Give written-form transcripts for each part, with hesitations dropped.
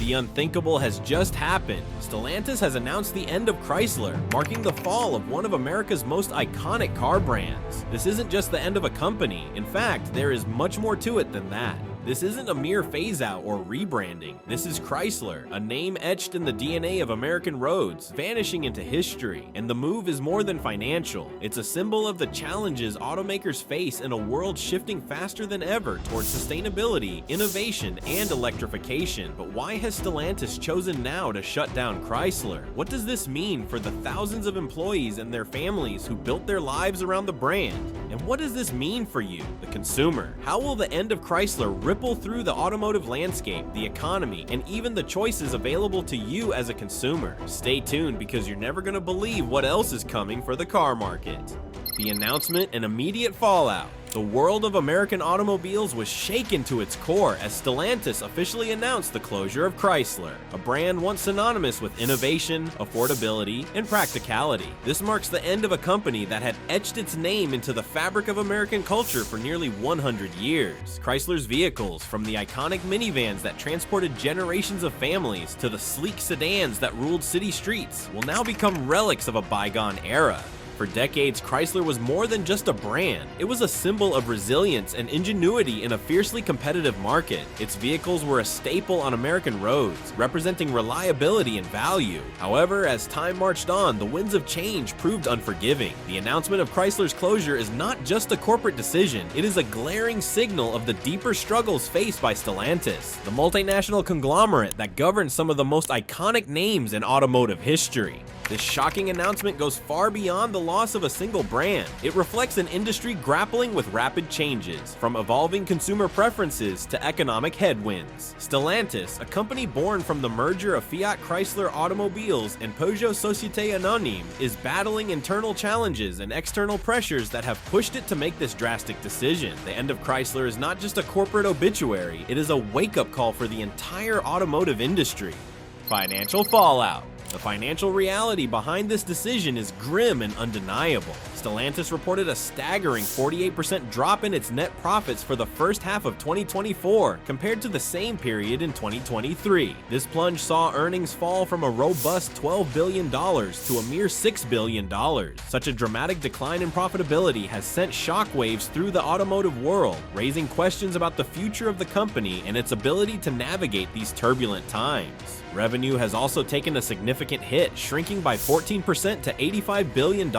The unthinkable has just happened. Stellantis has announced the end of Chrysler, marking the fall of one of America's most iconic car brands. This isn't just the end of a company. In fact, there is much more to it than that. This isn't a mere phase-out or rebranding. This is Chrysler, a name etched in the DNA of American roads, vanishing into history. And the move is more than financial. It's a symbol of the challenges automakers face in a world shifting faster than ever towards sustainability, innovation, and electrification. But why has Stellantis chosen now to shut down Chrysler? What does this mean for the thousands of employees and their families who built their lives around the brand? And what does this mean for you, the consumer? How will the end of Chrysler ripple through the automotive landscape, the economy, and even the choices available to you as a consumer? Stay tuned, because you're never going to believe what else is coming for the car market. The announcement and immediate fallout. The world of American automobiles was shaken to its core as Stellantis officially announced the closure of Chrysler, a brand once synonymous with innovation, affordability, and practicality. This marks the end of a company that had etched its name into the fabric of American culture for nearly 100 years. Chrysler's vehicles, from the iconic minivans that transported generations of families to the sleek sedans that ruled city streets, will now become relics of a bygone era. For decades, Chrysler was more than just a brand. It was a symbol of resilience and ingenuity in a fiercely competitive market. Its vehicles were a staple on American roads, representing reliability and value. However, as time marched on, the winds of change proved unforgiving. The announcement of Chrysler's closure is not just a corporate decision, it is a glaring signal of the deeper struggles faced by Stellantis, the multinational conglomerate that governs some of the most iconic names in automotive history. This shocking announcement goes far beyond the loss of a single brand. It reflects an industry grappling with rapid changes, from evolving consumer preferences to economic headwinds. Stellantis, a company born from the merger of Fiat Chrysler Automobiles and Peugeot Société Anonyme, is battling internal challenges and external pressures that have pushed it to make this drastic decision. The end of Chrysler is not just a corporate obituary, it is a wake-up call for the entire automotive industry. Financial fallout. The financial reality behind this decision is grim and undeniable. Stellantis reported a staggering 48% drop in its net profits for the first half of 2024 compared to the same period in 2023. This plunge saw earnings fall from a robust $12 billion to a mere $6 billion. Such a dramatic decline in profitability has sent shockwaves through the automotive world, raising questions about the future of the company and its ability to navigate these turbulent times. Revenue has also taken a significant hit, shrinking by 14% to $85 billion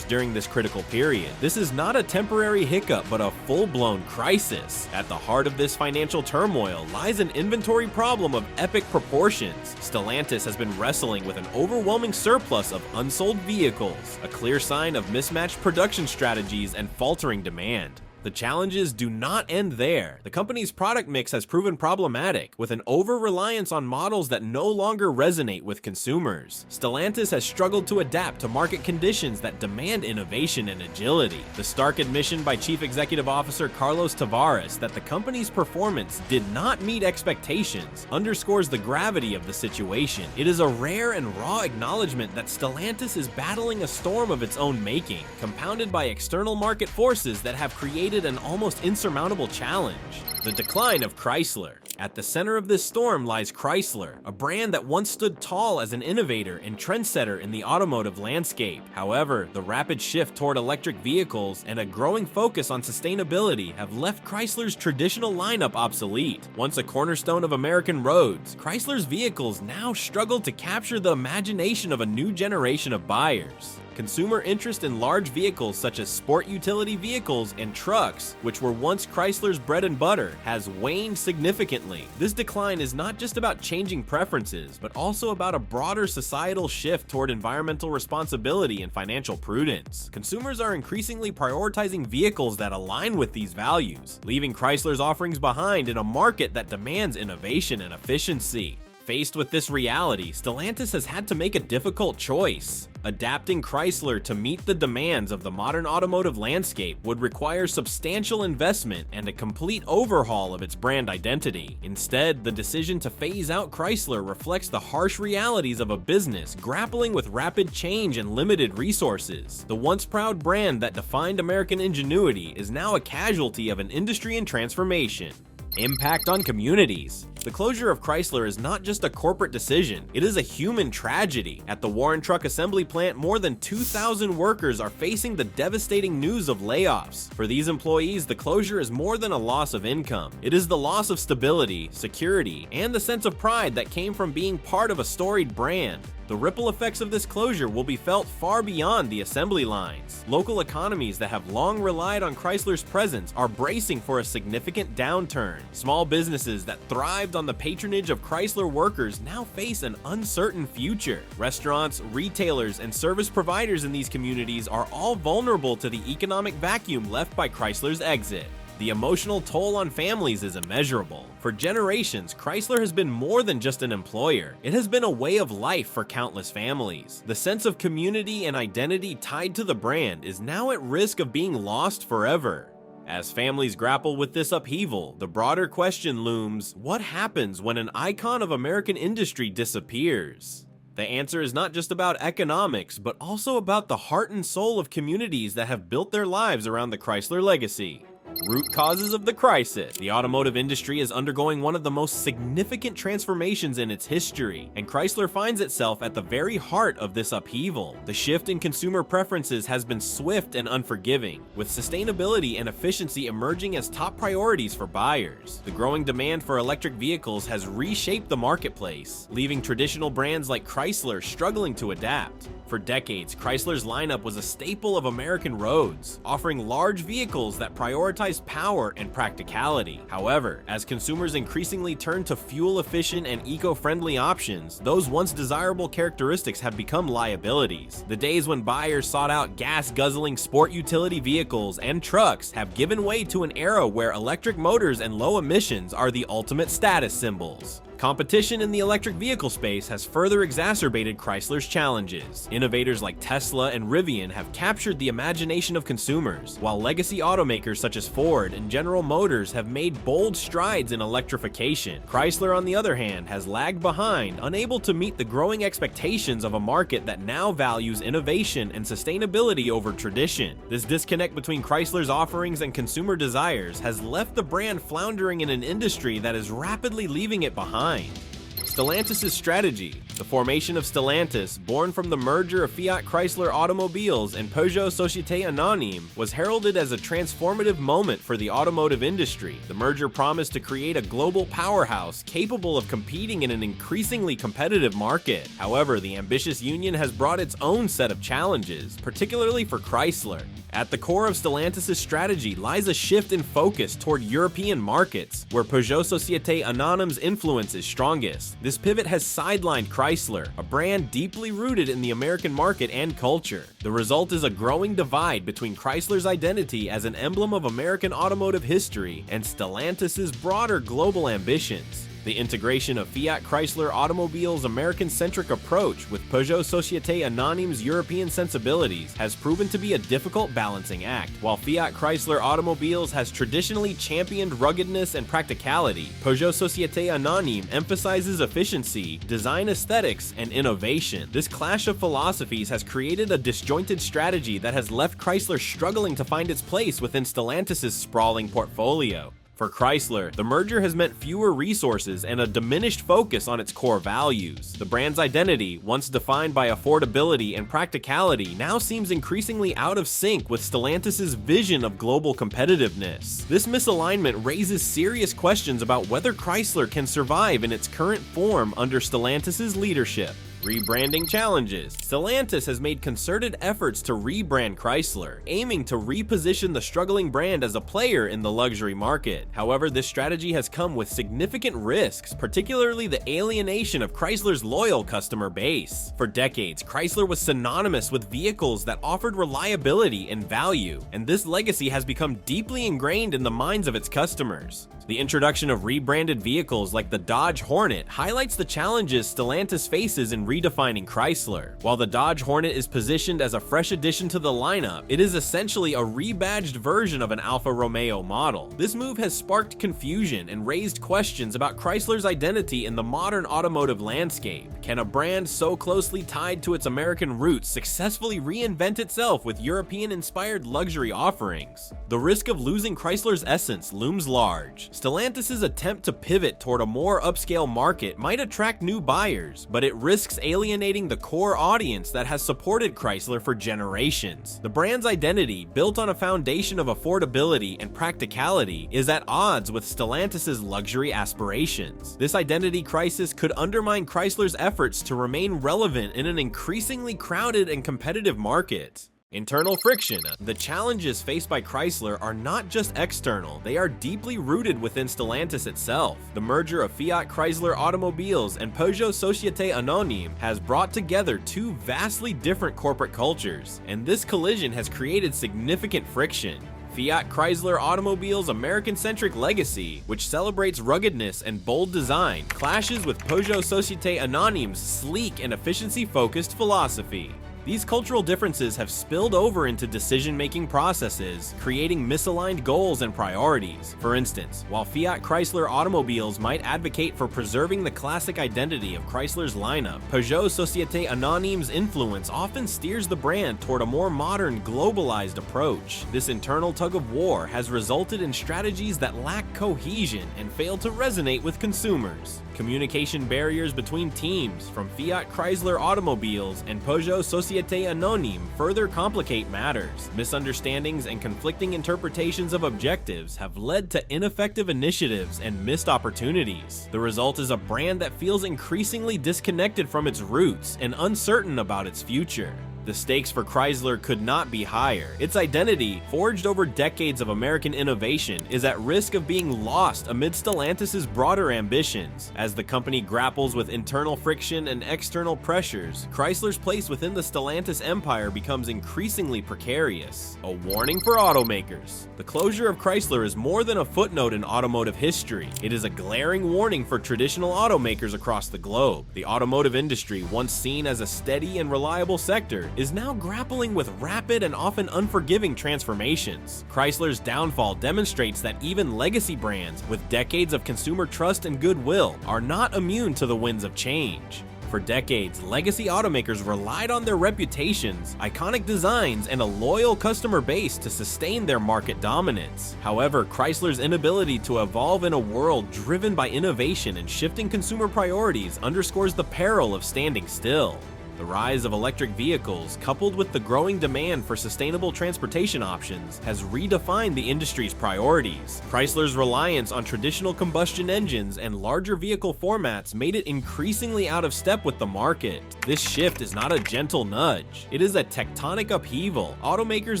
during this critical period. This is not a temporary hiccup, but a full-blown crisis. At the heart of this financial turmoil lies an inventory problem of epic proportions. Stellantis has been wrestling with an overwhelming surplus of unsold vehicles, a clear sign of mismatched production strategies and faltering demand. The challenges do not end there. The company's product mix has proven problematic, with an over-reliance on models that no longer resonate with consumers. Stellantis has struggled to adapt to market conditions that demand innovation and agility. The stark admission by Chief Executive Officer Carlos Tavares that the company's performance did not meet expectations underscores the gravity of the situation. It is a rare and raw acknowledgement that Stellantis is battling a storm of its own making, compounded by external market forces that have created an almost insurmountable challenge. The decline of Chrysler. At the center of this storm lies Chrysler, a brand that once stood tall as an innovator and trendsetter in the automotive landscape. However, the rapid shift toward electric vehicles and a growing focus on sustainability have left Chrysler's traditional lineup obsolete. Once a cornerstone of American roads, Chrysler's vehicles now struggle to capture the imagination of a new generation of buyers. Consumer interest in large vehicles such as sport utility vehicles and trucks, which were once Chrysler's bread and butter, has waned significantly. This decline is not just about changing preferences, but also about a broader societal shift toward environmental responsibility and financial prudence. Consumers are increasingly prioritizing vehicles that align with these values, leaving Chrysler's offerings behind in a market that demands innovation and efficiency. Faced with this reality, Stellantis has had to make a difficult choice. Adapting Chrysler to meet the demands of the modern automotive landscape would require substantial investment and a complete overhaul of its brand identity. Instead, the decision to phase out Chrysler reflects the harsh realities of a business grappling with rapid change and limited resources. The once proud brand that defined American ingenuity is now a casualty of an industry in transformation. Impact on communities. The closure of Chrysler is not just a corporate decision, it is a human tragedy. At the Warren Truck Assembly plant, more than 2,000 workers are facing the devastating news of layoffs. For these employees, the closure is more than a loss of income. It is the loss of stability, security, and the sense of pride that came from being part of a storied brand. The ripple effects of this closure will be felt far beyond the assembly lines. Local economies that have long relied on Chrysler's presence are bracing for a significant downturn. Small businesses that thrived on the patronage of Chrysler workers now face an uncertain future. Restaurants, retailers, and service providers in these communities are all vulnerable to the economic vacuum left by Chrysler's exit. The emotional toll on families is immeasurable. For generations, Chrysler has been more than just an employer. It has been a way of life for countless families. The sense of community and identity tied to the brand is now at risk of being lost forever. As families grapple with this upheaval, the broader question looms: what happens when an icon of American industry disappears? The answer is not just about economics, but also about the heart and soul of communities that have built their lives around the Chrysler legacy. Root causes of the crisis. The automotive industry is undergoing one of the most significant transformations in its history, and Chrysler finds itself at the very heart of this upheaval. The shift in consumer preferences has been swift and unforgiving, with sustainability and efficiency emerging as top priorities for buyers. The growing demand for electric vehicles has reshaped the marketplace, leaving traditional brands like Chrysler struggling to adapt. For decades, Chrysler's lineup was a staple of American roads, offering large vehicles that prioritize power and practicality. However, as consumers increasingly turn to fuel-efficient and eco-friendly options, those once desirable characteristics have become liabilities. The days when buyers sought out gas-guzzling sport utility vehicles and trucks have given way to an era where electric motors and low emissions are the ultimate status symbols. Competition in the electric vehicle space has further exacerbated Chrysler's challenges. Innovators like Tesla and Rivian have captured the imagination of consumers, while legacy automakers such as Ford and General Motors have made bold strides in electrification. Chrysler, on the other hand, has lagged behind, unable to meet the growing expectations of a market that now values innovation and sustainability over tradition. This disconnect between Chrysler's offerings and consumer desires has left the brand floundering in an industry that is rapidly leaving it behind. Stellantis' strategy. The formation of Stellantis, born from the merger of Fiat Chrysler Automobiles and Peugeot Société Anonyme, was heralded as a transformative moment for the automotive industry. The merger promised to create a global powerhouse capable of competing in an increasingly competitive market. However, the ambitious union has brought its own set of challenges, particularly for Chrysler. At the core of Stellantis' strategy lies a shift in focus toward European markets, where Peugeot Société Anonyme's influence is strongest. This pivot has sidelined Chrysler, a brand deeply rooted in the American market and culture. The result is a growing divide between Chrysler's identity as an emblem of American automotive history and Stellantis' broader global ambitions. The integration of Fiat Chrysler Automobiles' American-centric approach with Peugeot Société Anonyme's European sensibilities has proven to be a difficult balancing act. While Fiat Chrysler Automobiles has traditionally championed ruggedness and practicality, Peugeot Société Anonyme emphasizes efficiency, design aesthetics, and innovation. This clash of philosophies has created a disjointed strategy that has left Chrysler struggling to find its place within Stellantis' sprawling portfolio. For Chrysler, the merger has meant fewer resources and a diminished focus on its core values. The brand's identity, once defined by affordability and practicality, now seems increasingly out of sync with Stellantis' vision of global competitiveness. This misalignment raises serious questions about whether Chrysler can survive in its current form under Stellantis' leadership. Rebranding challenges. Stellantis has made concerted efforts to rebrand Chrysler, aiming to reposition the struggling brand as a player in the luxury market. However, this strategy has come with significant risks, particularly the alienation of Chrysler's loyal customer base. For decades, Chrysler was synonymous with vehicles that offered reliability and value, and this legacy has become deeply ingrained in the minds of its customers. The introduction of rebranded vehicles like the Dodge Hornet highlights the challenges Stellantis faces in redefining Chrysler. While the Dodge Hornet is positioned as a fresh addition to the lineup, it is essentially a rebadged version of an Alfa Romeo model. This move has sparked confusion and raised questions about Chrysler's identity in the modern automotive landscape. Can a brand so closely tied to its American roots successfully reinvent itself with European-inspired luxury offerings? The risk of losing Chrysler's essence looms large. Stellantis' attempt to pivot toward a more upscale market might attract new buyers, but it risks alienating the core audience that has supported Chrysler for generations. The brand's identity, built on a foundation of affordability and practicality, is at odds with Stellantis' luxury aspirations. This identity crisis could undermine Chrysler's efforts to remain relevant in an increasingly crowded and competitive market. Internal friction. The challenges faced by Chrysler are not just external, they are deeply rooted within Stellantis itself. The merger of Fiat Chrysler Automobiles and Peugeot Société Anonyme has brought together two vastly different corporate cultures, and this collision has created significant friction. Fiat Chrysler Automobiles' American-centric legacy, which celebrates ruggedness and bold design, clashes with Peugeot Société Anonyme's sleek and efficiency-focused philosophy. These cultural differences have spilled over into decision-making processes, creating misaligned goals and priorities. For instance, while Fiat Chrysler Automobiles might advocate for preserving the classic identity of Chrysler's lineup, Peugeot Société Anonyme's influence often steers the brand toward a more modern, globalized approach. This internal tug-of-war has resulted in strategies that lack cohesion and fail to resonate with consumers. Communication barriers between teams from Fiat Chrysler Automobiles and Peugeot Société Anonyme further complicate matters. Misunderstandings and conflicting interpretations of objectives have led to ineffective initiatives and missed opportunities. The result is a brand that feels increasingly disconnected from its roots and uncertain about its future. The stakes for Chrysler could not be higher. Its identity, forged over decades of American innovation, is at risk of being lost amid Stellantis' broader ambitions. As the company grapples with internal friction and external pressures, Chrysler's place within the Stellantis empire becomes increasingly precarious. A warning for automakers. The closure of Chrysler is more than a footnote in automotive history. It is a glaring warning for traditional automakers across the globe. The automotive industry, once seen as a steady and reliable sector, is now grappling with rapid and often unforgiving transformations. Chrysler's downfall demonstrates that even legacy brands with decades of consumer trust and goodwill are not immune to the winds of change. For decades, legacy automakers relied on their reputations, iconic designs, and a loyal customer base to sustain their market dominance. However, Chrysler's inability to evolve in a world driven by innovation and shifting consumer priorities underscores the peril of standing still. The rise of electric vehicles, coupled with the growing demand for sustainable transportation options, has redefined the industry's priorities. Chrysler's reliance on traditional combustion engines and larger vehicle formats made it increasingly out of step with the market. This shift is not a gentle nudge. It is a tectonic upheaval. Automakers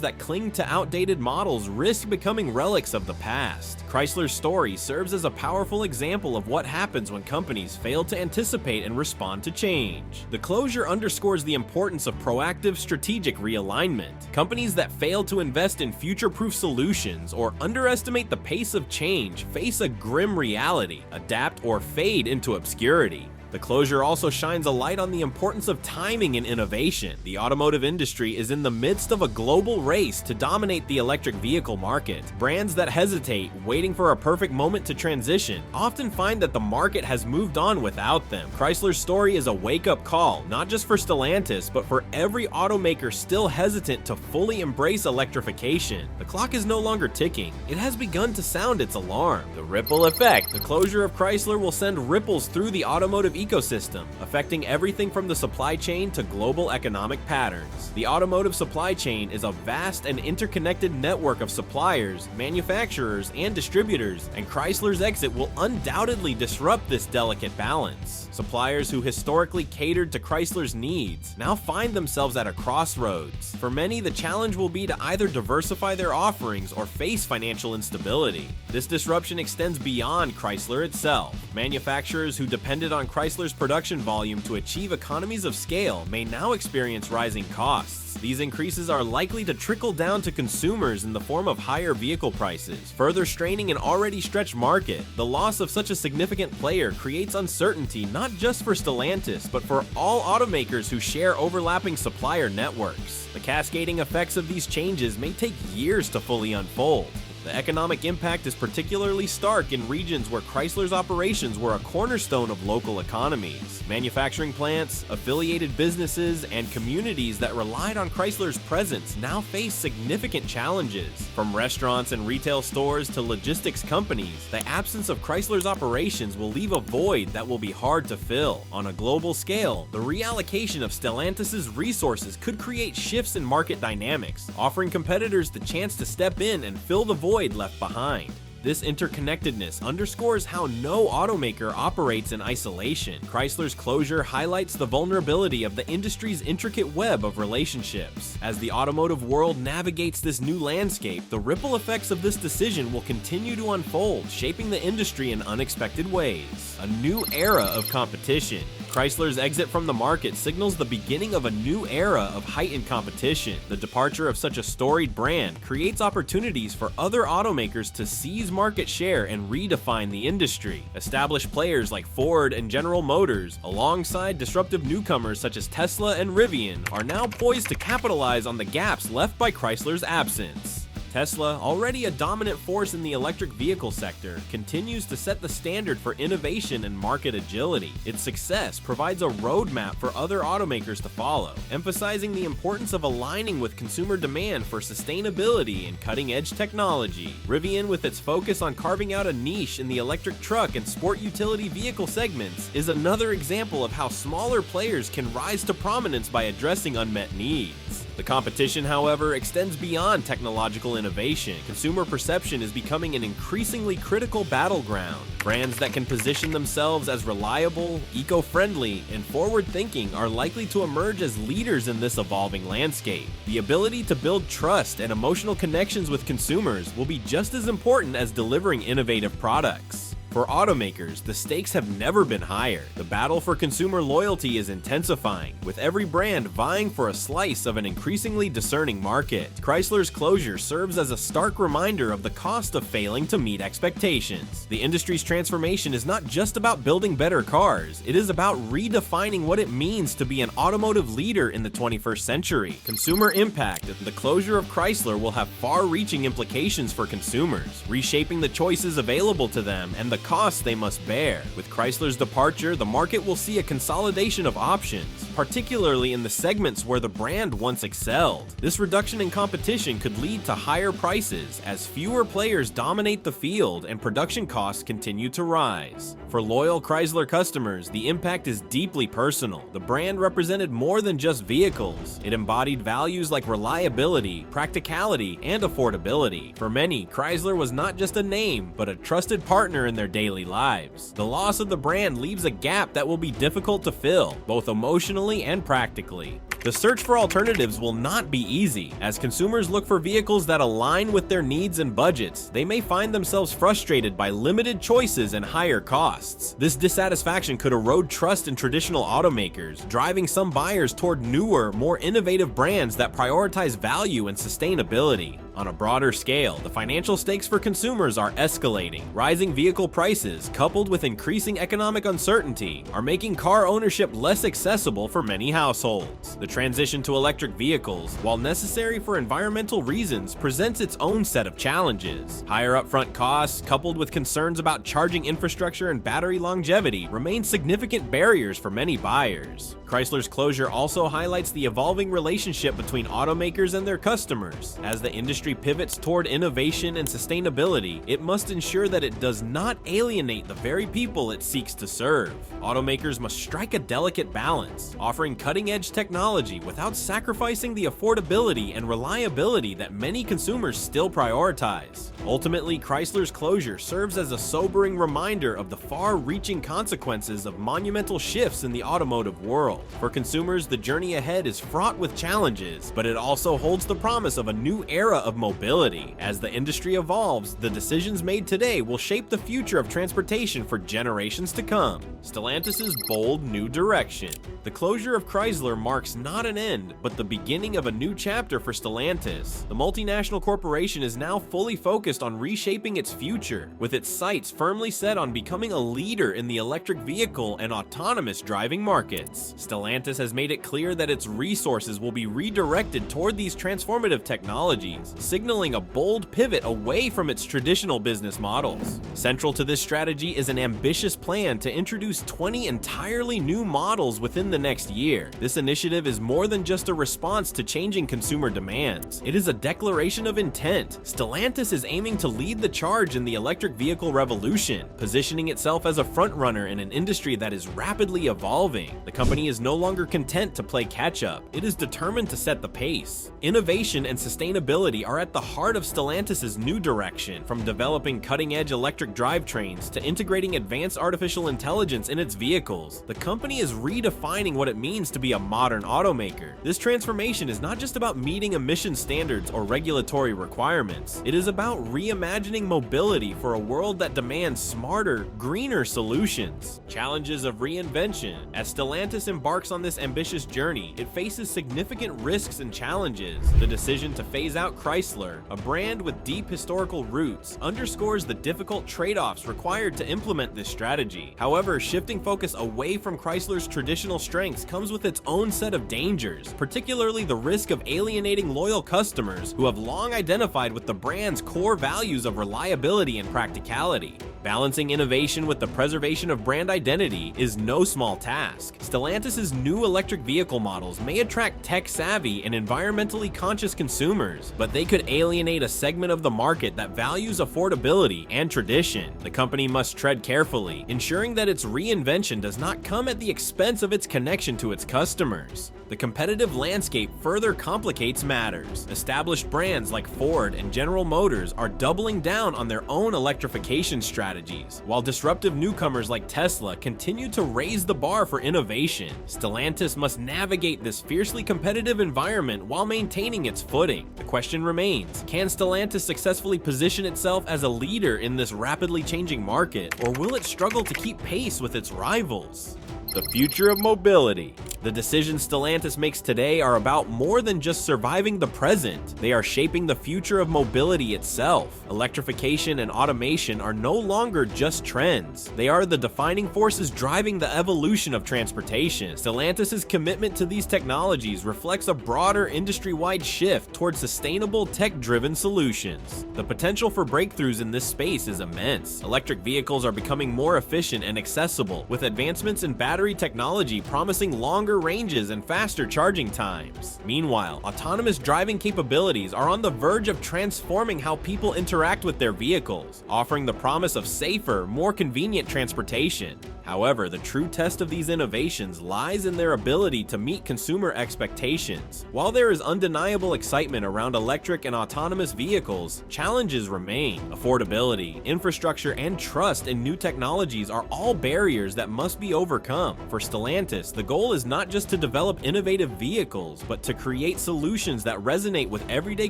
that cling to outdated models risk becoming relics of the past. Chrysler's story serves as a powerful example of what happens when companies fail to anticipate and respond to change. The closure underscores the importance of proactive strategic realignment. Companies that fail to invest in future-proof solutions or underestimate the pace of change face a grim reality, adapt or fade into obscurity. The closure also shines a light on the importance of timing and innovation. The automotive industry is in the midst of a global race to dominate the electric vehicle market. Brands that hesitate, waiting for a perfect moment to transition, often find that the market has moved on without them. Chrysler's story is a wake-up call, not just for Stellantis, but for every automaker still hesitant to fully embrace electrification. The clock is no longer ticking. It has begun to sound its alarm. The ripple effect. The closure of Chrysler will send ripples through the automotive ecosystem, affecting everything from the supply chain to global economic patterns. The automotive supply chain is a vast and interconnected network of suppliers, manufacturers, and distributors, and Chrysler's exit will undoubtedly disrupt this delicate balance. Suppliers who historically catered to Chrysler's needs now find themselves at a crossroads. For many, the challenge will be to either diversify their offerings or face financial instability. This disruption extends beyond Chrysler itself. Manufacturers who depended on Chrysler's production volume to achieve economies of scale may now experience rising costs. These increases are likely to trickle down to consumers in the form of higher vehicle prices, further straining an already stretched market. The loss of such a significant player creates uncertainty not just for Stellantis, but for all automakers who share overlapping supplier networks. The cascading effects of these changes may take years to fully unfold. The economic impact is particularly stark in regions where Chrysler's operations were a cornerstone of local economies. Manufacturing plants, affiliated businesses, and communities that relied on Chrysler's presence now face significant challenges. From restaurants and retail stores to logistics companies, the absence of Chrysler's operations will leave a void that will be hard to fill. On a global scale, the reallocation of Stellantis' resources could create shifts in market dynamics, offering competitors the chance to step in and fill the void left behind. This interconnectedness underscores how no automaker operates in isolation. Chrysler's closure highlights the vulnerability of the industry's intricate web of relationships. As the automotive world navigates this new landscape, the ripple effects of this decision will continue to unfold, shaping the industry in unexpected ways. A new era of competition. Chrysler's exit from the market signals the beginning of a new era of heightened competition. The departure of such a storied brand creates opportunities for other automakers to seize market share and redefine the industry. Established players like Ford and General Motors, alongside disruptive newcomers such as Tesla and Rivian, are now poised to capitalize on the gaps left by Chrysler's absence. Tesla, already a dominant force in the electric vehicle sector, continues to set the standard for innovation and market agility. Its success provides a roadmap for other automakers to follow, emphasizing the importance of aligning with consumer demand for sustainability and cutting-edge technology. Rivian, with its focus on carving out a niche in the electric truck and sport utility vehicle segments, is another example of how smaller players can rise to prominence by addressing unmet needs. The competition, however, extends beyond technological innovation. Consumer perception is becoming an increasingly critical battleground. Brands that can position themselves as reliable, eco-friendly, and forward-thinking are likely to emerge as leaders in this evolving landscape. The ability to build trust and emotional connections with consumers will be just as important as delivering innovative products. For automakers, the stakes have never been higher. The battle for consumer loyalty is intensifying, with every brand vying for a slice of an increasingly discerning market. Chrysler's closure serves as a stark reminder of the cost of failing to meet expectations. The industry's transformation is not just about building better cars, it is about redefining what it means to be an automotive leader in the 21st century. Consumer impact. The closure of Chrysler will have far-reaching implications for consumers, reshaping the choices available to them and the costs they must bear. With Chrysler's departure, the market will see a consolidation of options, particularly in the segments where the brand once excelled. This reduction in competition could lead to higher prices as fewer players dominate the field and production costs continue to rise. For loyal Chrysler customers, the impact is deeply personal. The brand represented more than just vehicles. It embodied values like reliability, practicality, and affordability. For many, Chrysler was not just a name, but a trusted partner in their daily lives. The loss of the brand leaves a gap that will be difficult to fill, both emotionally and practically. The search for alternatives will not be easy. As consumers look for vehicles that align with their needs and budgets, they may find themselves frustrated by limited choices and higher costs. This dissatisfaction could erode trust in traditional automakers, driving some buyers toward newer, more innovative brands that prioritize value and sustainability. On a broader scale, the financial stakes for consumers are escalating. Rising vehicle prices, coupled with increasing economic uncertainty, are making car ownership less accessible for many households. The transition to electric vehicles, while necessary for environmental reasons, presents its own set of challenges. Higher upfront costs, coupled with concerns about charging infrastructure and battery longevity, remain significant barriers for many buyers. Chrysler's closure also highlights the evolving relationship between automakers and their customers. As the industry pivots toward innovation and sustainability, it must ensure that it does not alienate the very people it seeks to serve. Automakers must strike a delicate balance, offering cutting-edge technology without sacrificing the affordability and reliability that many consumers still prioritize. Ultimately, Chrysler's closure serves as a sobering reminder of the far-reaching consequences of monumental shifts in the automotive world. For consumers, the journey ahead is fraught with challenges, but it also holds the promise of a new era of mobility. As the industry evolves, the decisions made today will shape the future of transportation for generations to come. Stellantis' bold new direction. The closure of Chrysler marks not an end, but the beginning of a new chapter for Stellantis. The multinational corporation is now fully focused on reshaping its future, with its sights firmly set on becoming a leader in the electric vehicle and autonomous driving markets. Stellantis has made it clear that its resources will be redirected toward these transformative technologies, signaling a bold pivot away from its traditional business models. Central to this strategy is an ambitious plan to introduce 20 entirely new models within the next year. This initiative is more than just a response to changing consumer demands. It is a declaration of intent. Stellantis is aiming to lead the charge in the electric vehicle revolution, positioning itself as a frontrunner in an industry that is rapidly evolving. The company is no longer content to play catch-up. It is determined to set the pace. Innovation and sustainability are at the heart of Stellantis' new direction, from developing cutting-edge electric drivetrains to integrating advanced artificial intelligence in its vehicles. The company is redefining what it means to be a modern automaker. This transformation is not just about meeting emission standards or regulatory requirements. It is about reimagining mobility for a world that demands smarter, greener solutions. Challenges of reinvention. As Stellantis embarks on this ambitious journey, it faces significant risks and challenges. The decision to phase out Chrysler, a brand with deep historical roots, underscores the difficult trade-offs required to implement this strategy. However, shifting focus away from Chrysler's traditional strengths comes with its own set of dangers, particularly the risk of alienating loyal customers who have long identified with the brand's core values of reliability and practicality. Balancing innovation with the preservation of brand identity is no small task. Stellantis' new electric vehicle models may attract tech-savvy and environmentally conscious consumers, but they could alienate a segment of the market that values affordability and tradition. The company must tread carefully, ensuring that its reinvention does not come at the expense of its connection to its customers. The competitive landscape further complicates matters. Established brands like Ford and General Motors are doubling down on their own electrification strategies, while disruptive newcomers like Tesla continue to raise the bar for innovation. Stellantis must navigate this fiercely competitive environment while maintaining its footing. The question remains, can Stellantis successfully position itself as a leader in this rapidly changing market, or will it struggle to keep pace with its rivals? The future of mobility. The decisions Stellantis makes today are about more than just surviving the present. They are shaping the future of mobility itself. Electrification and automation are no longer just trends. They are the defining forces driving the evolution of transportation. Stellantis' commitment to these technologies reflects a broader industry-wide shift towards sustainable, tech-driven solutions. The potential for breakthroughs in this space is immense. Electric vehicles are becoming more efficient and accessible, with advancements in battery technology promising longer ranges and faster charging times. Meanwhile, autonomous driving capabilities are on the verge of transforming how people interact with their vehicles, offering the promise of safer, more convenient transportation. However, the true test of these innovations lies in their ability to meet consumer expectations. While there is undeniable excitement around electric and autonomous vehicles, challenges remain. Affordability, infrastructure, and trust in new technologies are all barriers that must be overcome. For Stellantis, the goal is not just to develop innovative vehicles, but to create solutions that resonate with everyday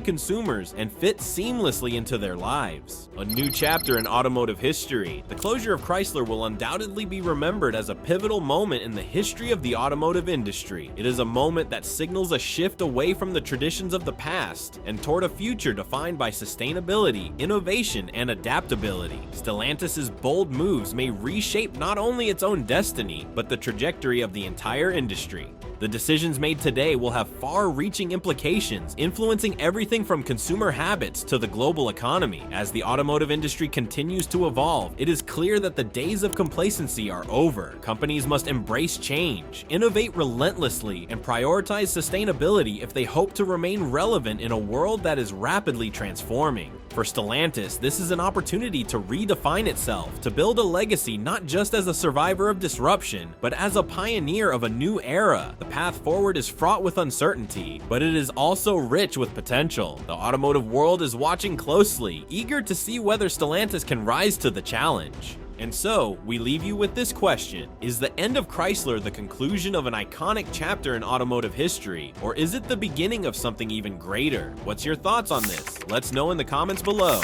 consumers and fit seamlessly into their lives. A new chapter in automotive history. The closure of Chrysler will undoubtedly be remembered as a pivotal moment in the history of the automotive industry. It is a moment that signals a shift away from the traditions of the past and toward a future defined by sustainability, innovation, and adaptability. Stellantis' bold moves may reshape not only its own destiny, but the trajectory of the entire industry. The decisions made today will have far-reaching implications, influencing everything from consumer habits to the global economy. As the automotive industry continues to evolve, it is clear that the days of complacency are over. Companies must embrace change, innovate relentlessly, and prioritize sustainability if they hope to remain relevant in a world that is rapidly transforming. For Stellantis, this is an opportunity to redefine itself, to build a legacy not just as a survivor of disruption, but as a pioneer of a new era. The path forward is fraught with uncertainty, but it is also rich with potential. The automotive world is watching closely, eager to see whether Stellantis can rise to the challenge. And so, we leave you with this question. Is the end of Chrysler the conclusion of an iconic chapter in automotive history, or is it the beginning of something even greater? What's your thoughts on this? Let's know in the comments below.